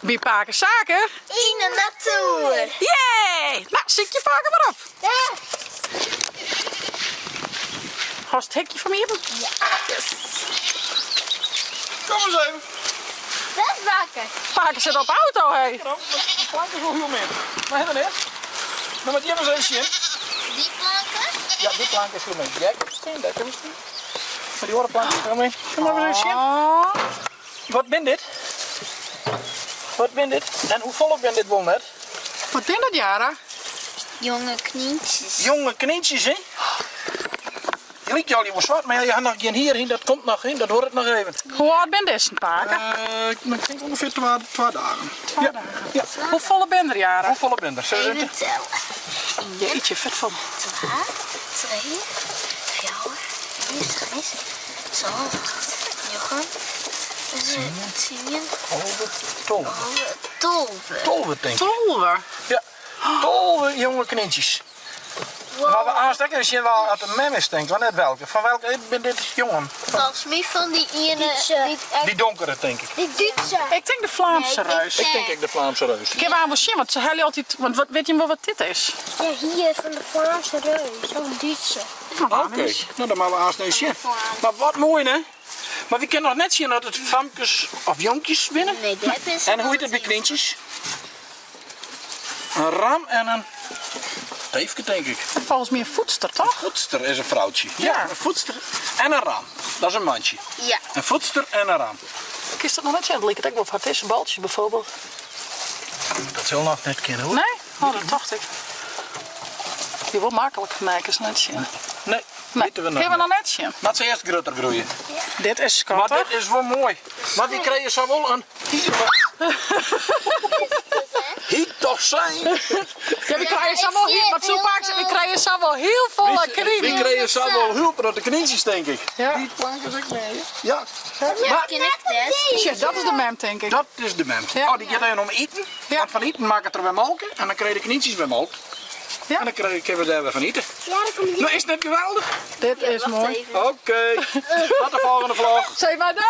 Wie pakken zaken? In de natuur. Yay! Nou, zit je vaker maar op. Ja. Hast het hekje van me hebben? Ja. Kom eens even. Best wakker. Pakken ze het op auto, hé. De plank is wel heel meer. Maar helemaal niet. Dan moet je even eens zien. Die planken? Ja, die plank is heel mee. Jij kan steen, daar kan je steen. Maar die andere plank is heel mee. Kom maar eens zien. Oh. Wat ben dit? Wat ben dit? En hoe vol ben dit wel net? Wat ben dat, Jara? Jonge knietjes. Jonge knietjes, hè? Je lijkt jou wel zwart, maar je had nog geen hierheen, dat komt nog in, dat hoort het nog even. Hoe oud ben deze paken? Ik denk ongeveer 2 dagen. 2 dagen. Ja. Hoe volle ben er, Jara? Hoe volle ben er? Even tellen. Jeetje, vet vol. 2, 3, 4, 5, 6, 7, 9, 10, 12. 12. 12 denk ik. Tolver. Ja. 12 jonge knietjes. Maar we aanstekken als je wel uit de mem is denken, net welke. Van welke ben dit jongen? Volgens mij van die ene. Die donkere denk ik. Die Duitse. Ik denk de Vlaamse Nee, reus. Ik denk ik de Vlaamse reus. Ik heb aan wel zien, want ze hebben altijd. Want weet je wel wat dit is? Ja, hier van de Vlaamse reus. Zo'n Duitse. Oké, nou dan maken we aanstaan zien. Maar wat mooi hè? Maar we kunnen nog net zien dat het famkes of jonkjes binnen. Nee, dat is. En hoe heet het bij knietjes? Een ram en een teefje denk ik. Volgens mij een voedster, toch? Voedster is een vrouwtje. Ja. Een voedster en een ram. Dat is een mandje. Ja. Een voedster en een ram. Ik is dat nog net zo. Het lijkt ook wel van deze baltjes bijvoorbeeld. Dat zal nog net kennen hoor. Nee? Oh, dat dacht ik. Je wil makkelijk maken, is net zien. Nee, Nee, weten we nog. kunnen we niet. nog net zien. Laat ze eerst groter groeien. Dit is Maar schattig. dit is wel mooi. Want die krijgen zo wel een hiet toch zijn. Ja, we krijgen zo wel heel, maar zo vaak we krijgen zo wel heel volle Die krieken. krijgen zo wel hulp uit de knietjes denk ik. Ja. Die plank is ook mee. Ja. Maar ken ik dit? Shit, dat is de mem, denk ik. Dat is de mem. Ja. Oh, die gaat even om eten. Ja. Want van eten maak ik er weer molken. En dan krijg je de knietjes weer molk. Ja. En dan kunnen we daar weer van eten. Ja, dan komt die. Nou, is het geweldig? Dit is mooi. Oké. Tot de volgende vlog. Zeg maar dan!